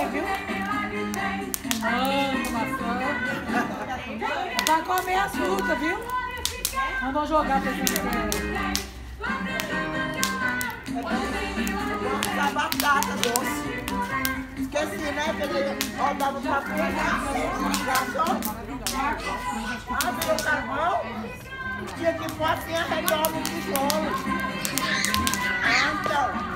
comer, viu? Maçã. Vai comer as frutas, viu? Vamos jogar pra gente. A batata doce. Esqueci, né? Que ele rodava pra pegar. Abre o carvão. Tinha que pôr assim, arredor no tijolo. Então.